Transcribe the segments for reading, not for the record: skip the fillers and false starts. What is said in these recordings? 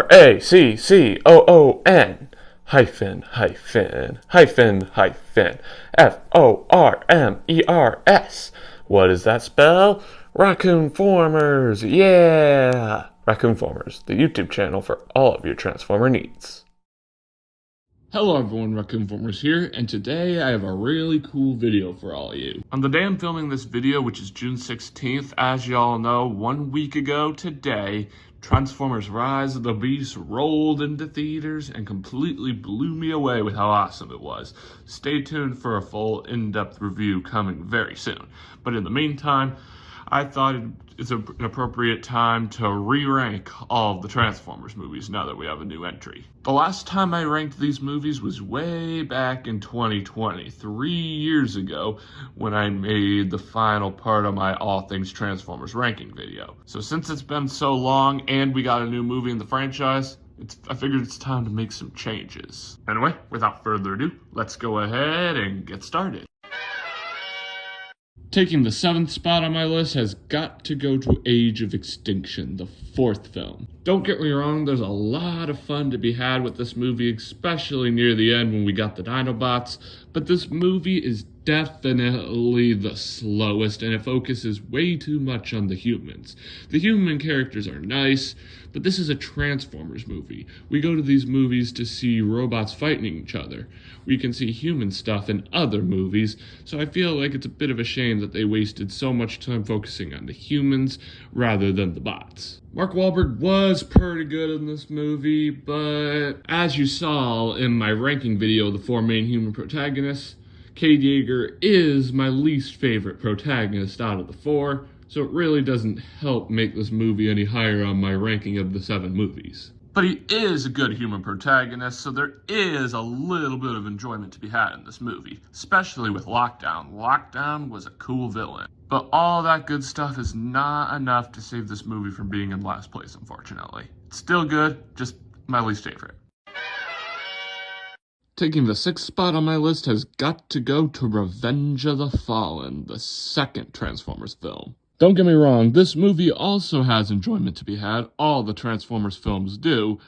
Raccoon hyphen hyphen hyphen hyphen Formers. What does that spell? Raccoon-Formers, yeah! Raccoon-Formers, the YouTube channel for all of your Transformer needs. Hello everyone, Raccoon-Formers here, and today I have a really cool video for all of you. On the day I'm filming this video, which is June 16th, as y'all know, 1 week ago today, Transformers Rise of the Beast rolled into theaters and completely blew me away with how awesome it was. Stay tuned for a full in-depth review coming very soon. But in the meantime, I thought it's an appropriate time to re-rank all of the Transformers movies now that we have a new entry. The last time I ranked these movies was way back in 2020, 3 years ago, when I made the final part of my All Things Transformers ranking video. So since it's been so long and we got a new movie in the franchise, I figured it's time to make some changes. Anyway, without further ado, let's go ahead and get started. Taking the 7th spot on my list has got to go to Age of Extinction, the 4th film. Don't get me wrong, there's a lot of fun to be had with this movie, especially near the end when we got the Dinobots, but this movie is definitely the slowest, and it focuses way too much on the humans. The human characters are nice, but this is a Transformers movie. We go to these movies to see robots fighting each other. We can see human stuff in other movies, so I feel like it's a bit of a shame that they wasted so much time focusing on the humans rather than the bots. Mark Wahlberg was pretty good in this movie, but as you saw in my ranking video of the 4 main human protagonists, Cade Yeager is my least favorite protagonist out of the 4, so it really doesn't help make this movie any higher on my ranking of the 7 movies. But he is a good human protagonist, so there is a little bit of enjoyment to be had in this movie, especially with Lockdown. Lockdown was a cool villain. But all that good stuff is not enough to save this movie from being in last place, unfortunately. It's still good, just my least favorite. Taking the 6th spot on my list has got to go to Revenge of the Fallen, the 2nd Transformers film. Don't get me wrong, this movie also has enjoyment to be had, all the Transformers films do,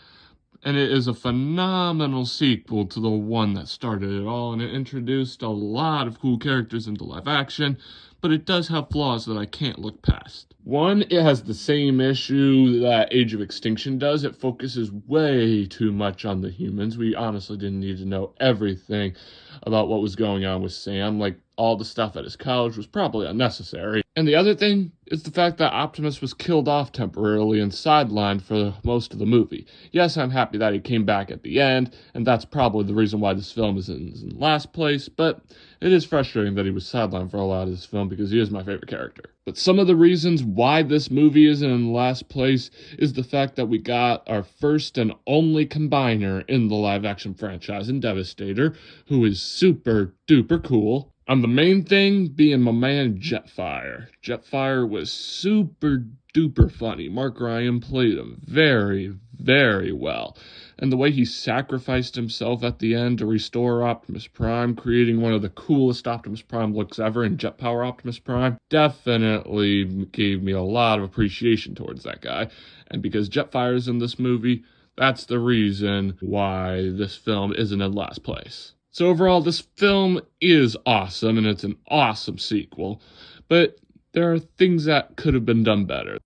and it is a phenomenal sequel to the one that started it all, and it introduced a lot of cool characters into live action, but it does have flaws that I can't look past. One, it has the same issue that Age of Extinction does. It focuses way too much on the humans. We honestly didn't need to know everything about what was going on with Sam. Like, all the stuff at his college was probably unnecessary. And the other thing is the fact that Optimus was killed off temporarily and sidelined for most of the movie. Yes, I'm happy that he came back at the end, and that's probably the reason why this film is in last place, but it is frustrating that he was sidelined for a lot of this film because he is my favorite character. But some of the reasons why this movie isn't in last place is the fact that we got our first and only combiner in the live-action franchise in Devastator, who is super duper cool. And the main thing being my man Jetfire. Jetfire was super duper funny. Mark Ryan played him very, very well. And the way he sacrificed himself at the end to restore Optimus Prime, creating one of the coolest Optimus Prime looks ever in Jet Power Optimus Prime, definitely gave me a lot of appreciation towards that guy. And because Jetfire's in this movie, that's the reason why this film isn't in last place. So overall, this film is awesome, and it's an awesome sequel, but there are things that could have been done better.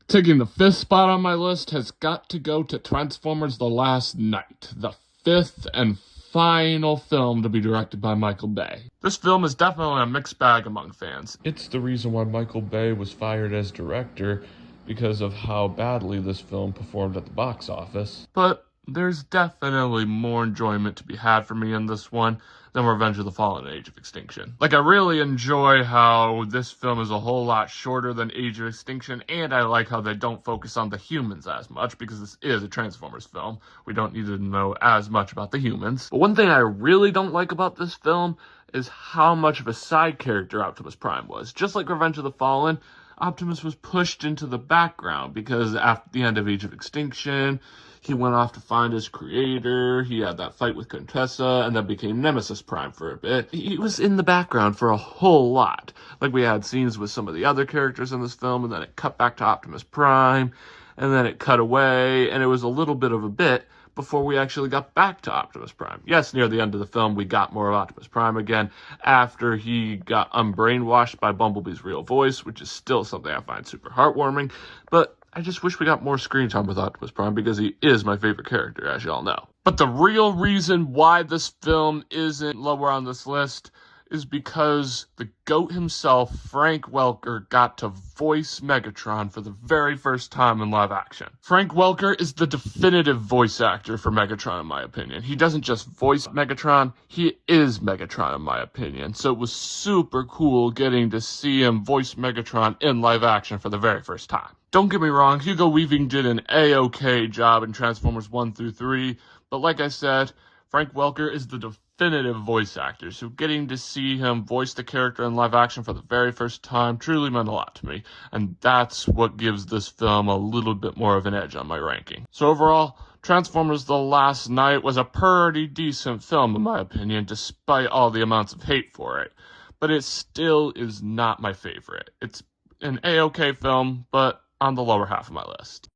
Taking the 5th spot on my list has got to go to Transformers The Last Knight, the 5th and final film to be directed by Michael Bay. This film is definitely a mixed bag among fans. It's the reason why Michael Bay was fired as director, because of how badly this film performed at the box office. But there's definitely more enjoyment to be had for me in this one than Revenge of the Fallen and Age of Extinction. Like, I really enjoy how this film is a whole lot shorter than Age of Extinction, and I like how they don't focus on the humans as much, because this is a Transformers film. We don't need to know as much about the humans. But one thing I really don't like about this film is how much of a side character Optimus Prime was. Just like Revenge of the Fallen, Optimus was pushed into the background because after the end of Age of Extinction, he went off to find his creator, he had that fight with Contessa, and then became Nemesis Prime for a bit. He was in the background for a whole lot. Like, we had scenes with some of the other characters in this film, and then it cut back to Optimus Prime, and then it cut away, and it was a little bit of a bit before we actually got back to Optimus Prime. Yes, near the end of the film, we got more of Optimus Prime again after he got unbrainwashed by Bumblebee's real voice, which is still something I find super heartwarming, but I just wish we got more screen time with Optimus Prime because he is my favorite character, as y'all know. But the real reason why this film isn't lower on this list is because the GOAT himself, Frank Welker, got to voice Megatron for the very first time in live action. Frank Welker is the definitive voice actor for Megatron, in my opinion. He doesn't just voice Megatron, he is Megatron, in my opinion. So it was super cool getting to see him voice Megatron in live action for the very first time. Don't get me wrong, Hugo Weaving did an A-OK job in Transformers 1 through 3, but like I said, Frank Welker is the definitive voice actor, so getting to see him voice the character in live action for the very first time truly meant a lot to me, and that's what gives this film a little bit more of an edge on my ranking. So overall, Transformers The Last Knight was a pretty decent film in my opinion, despite all the amounts of hate for it, but it still is not my favorite. It's an A-OK film, but on the lower half of my list.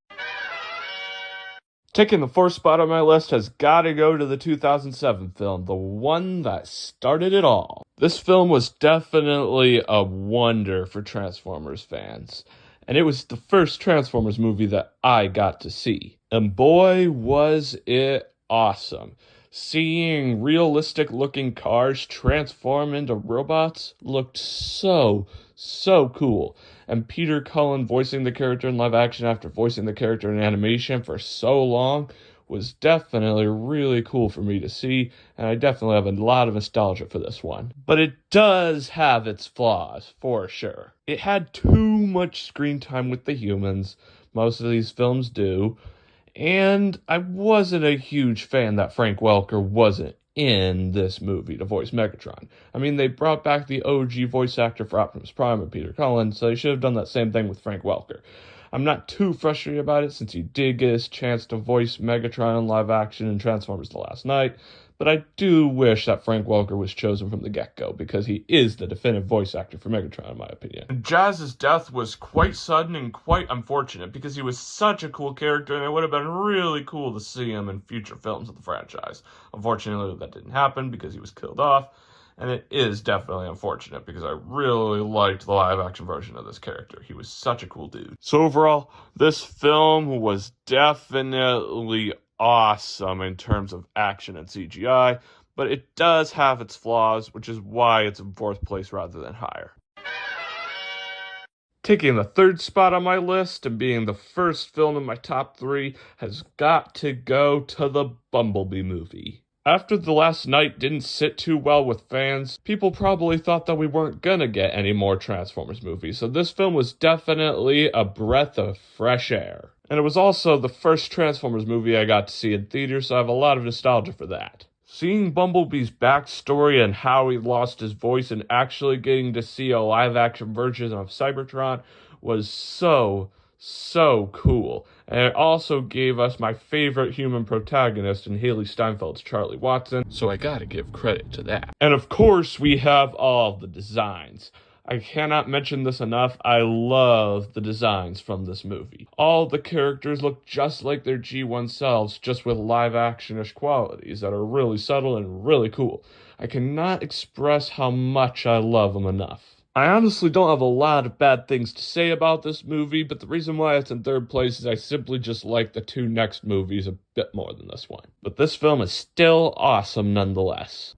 Taking the fourth spot on my list has got to go to the 2007 film, the one that started it all. This film was definitely a wonder for Transformers fans, and it was the first Transformers movie that I got to see. And boy, was it awesome. Seeing realistic looking cars transform into robots looked so cool. And Peter Cullen voicing the character in live action after voicing the character in animation for so long was definitely really cool for me to see, and I definitely have a lot of nostalgia for this one. But it does have its flaws, for sure. It had too much screen time with the humans, most of these films do, and I wasn't a huge fan that Frank Welker wasn't in this movie to voice Megatron. I mean, they brought back the OG voice actor for Optimus Prime and Peter Cullen, so they should have done that same thing with Frank Welker. I'm not too frustrated about it since he did get his chance to voice Megatron in live action in Transformers The Last Knight, but I do wish that Frank Welker was chosen from the get-go because he is the definitive voice actor for Megatron in my opinion. Jazz's death was quite sudden and quite unfortunate because he was such a cool character and it would have been really cool to see him in future films of the franchise. Unfortunately, that didn't happen because he was killed off, and it is definitely unfortunate because I really liked the live-action version of this character. He was such a cool dude. So overall, this film was definitely awesome in terms of action and CGI, but it does have its flaws, which is why it's in fourth place rather than higher. Taking the third spot on my list and being the first film in my top 3 has got to go to the Bumblebee movie. After The Last Knight didn't sit too well with fans, people probably thought that we weren't gonna get any more Transformers movies, so this film was definitely a breath of fresh air. And it was also the first Transformers movie I got to see in theaters, so I have a lot of nostalgia for that. Seeing Bumblebee's backstory and how he lost his voice and actually getting to see a live-action version of Cybertron was so cool. And it also gave us my favorite human protagonist in Haley Steinfeld's Charlie Watson, so I gotta give credit to that. And of course, we have all the designs. I cannot mention this enough, I love the designs from this movie. All the characters look just like their G1 selves, just with live-action-ish qualities that are really subtle and really cool. I cannot express how much I love them enough. I honestly don't have a lot of bad things to say about this movie, but the reason why it's in third place is I simply just like the 2 next movies a bit more than this one. But this film is still awesome nonetheless.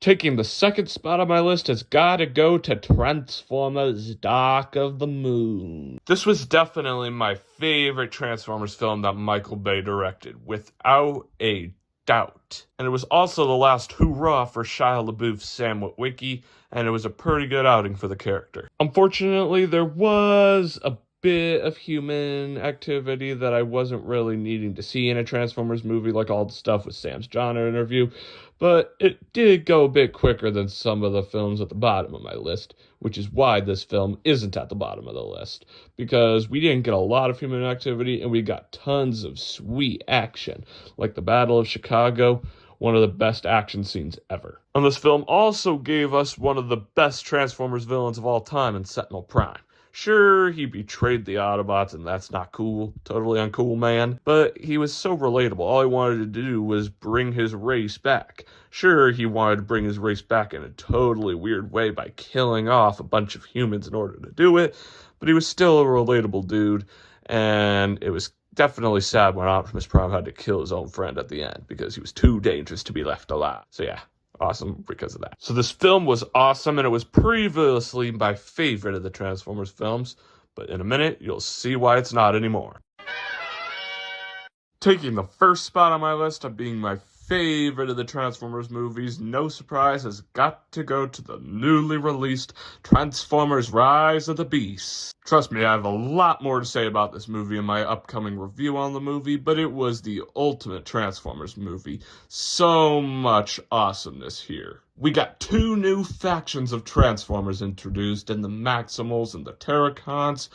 Taking the second spot on my list has gotta go to Transformers Dark of the Moon. This was definitely my favorite Transformers film that Michael Bay directed, without a doubt. And it was also the last hurrah for Shia LaBeouf's Sam Witwicky, and it was a pretty good outing for the character. Unfortunately, there was a bit of human activity that I wasn't really needing to see in a Transformers movie, like all the stuff with Sam's John interview, but it did go a bit quicker than some of the films at the bottom of my list, which is why this film isn't at the bottom of the list, because we didn't get a lot of human activity and we got tons of sweet action, like the Battle of Chicago, one of the best action scenes ever. And this film also gave us one of the best Transformers villains of all time in Sentinel Prime. Sure, he betrayed the Autobots, and that's not cool. Totally uncool, man. But he was so relatable. All he wanted to do was bring his race back. Sure, he wanted to bring his race back in a totally weird way by killing off a bunch of humans in order to do it, but he was still a relatable dude, and it was definitely sad when Optimus Prime had to kill his own friend at the end because he was too dangerous to be left alive. So yeah, awesome because of that. So this film was awesome, and it was previously my favorite of the Transformers films, but in a minute, you'll see why it's not anymore. Taking the first spot on my list of being my favorite of the Transformers movies, no surprise, has got to go to the newly released Transformers Rise of the Beasts. Trust me, I have a lot more to say about this movie in my upcoming review on the movie, but it was the ultimate Transformers movie. So much awesomeness here. We got 2 new factions of Transformers introduced in the Maximals and the Terracons,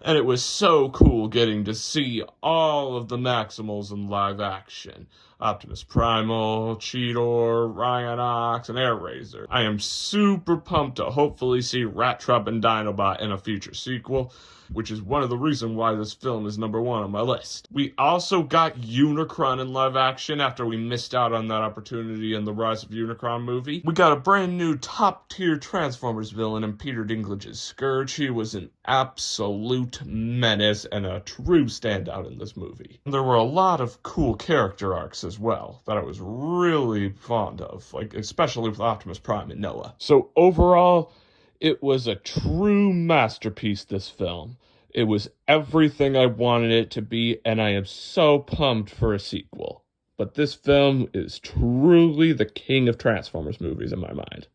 and it was so cool getting to see all of the Maximals in live action. Optimus Primal, Cheetor, Rhinox, and Airazor. I am super pumped to hopefully see Rat Trap and Dinobot in a future sequel, which is one of the reasons why this film is number 1 on my list. We also got Unicron in live action after we missed out on that opportunity in the Rise of Unicron movie. We got a brand new top-tier Transformers villain in Peter Dinklage's Scourge. He was an absolute menace and a true standout in this movie. There were a lot of cool character arcs as well that I was really fond of, like especially with Optimus Prime and Noah. So overall, it was a true masterpiece, this film. It was everything I wanted it to be, and I am so pumped for a sequel. But this film is truly the king of Transformers movies in my mind.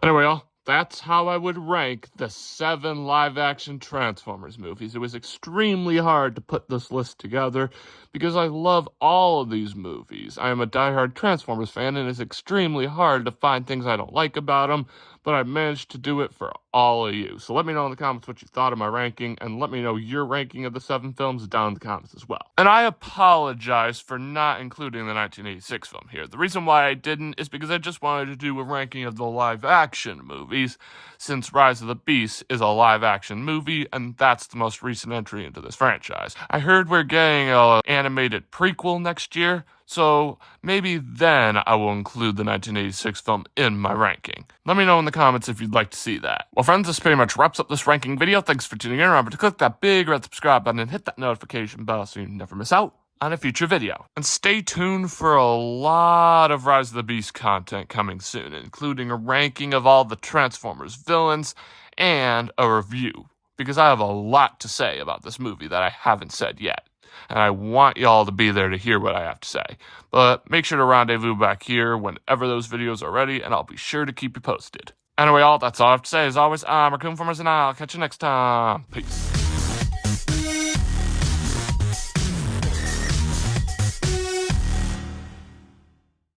Anyway, y'all, that's how I would rank the 7 live-action Transformers movies. It was extremely hard to put this list together because I love all of these movies. I am a diehard Transformers fan, and it's extremely hard to find things I don't like about them, but I managed to do it for all of you. So let me know in the comments what you thought of my ranking, and let me know your ranking of the 7 films down in the comments as well. And I apologize for not including the 1986 film here. The reason why I didn't is because I just wanted to do a ranking of the live-action movies, since Rise of the Beasts is a live-action movie, and that's the most recent entry into this franchise. I heard we're getting an animated prequel next year, so maybe then I will include the 1986 film in my ranking. Let me know in the comments if you'd like to see that. Well, friends, this pretty much wraps up this ranking video. Thanks for tuning in. Remember to click that big red subscribe button and hit that notification bell so you never miss out on a future video. And stay tuned for a lot of Rise of the Beast content coming soon, including a ranking of all the Transformers villains and a review, because I have a lot to say about this movie that I haven't said yet. And I want y'all to be there to hear what I have to say. But make sure to rendezvous back here whenever those videos are ready, and I'll be sure to keep you posted. Anyway, y'all, that's all I have to say. As always, I'm Raccoon-Formers, and I'll catch you next time. Peace.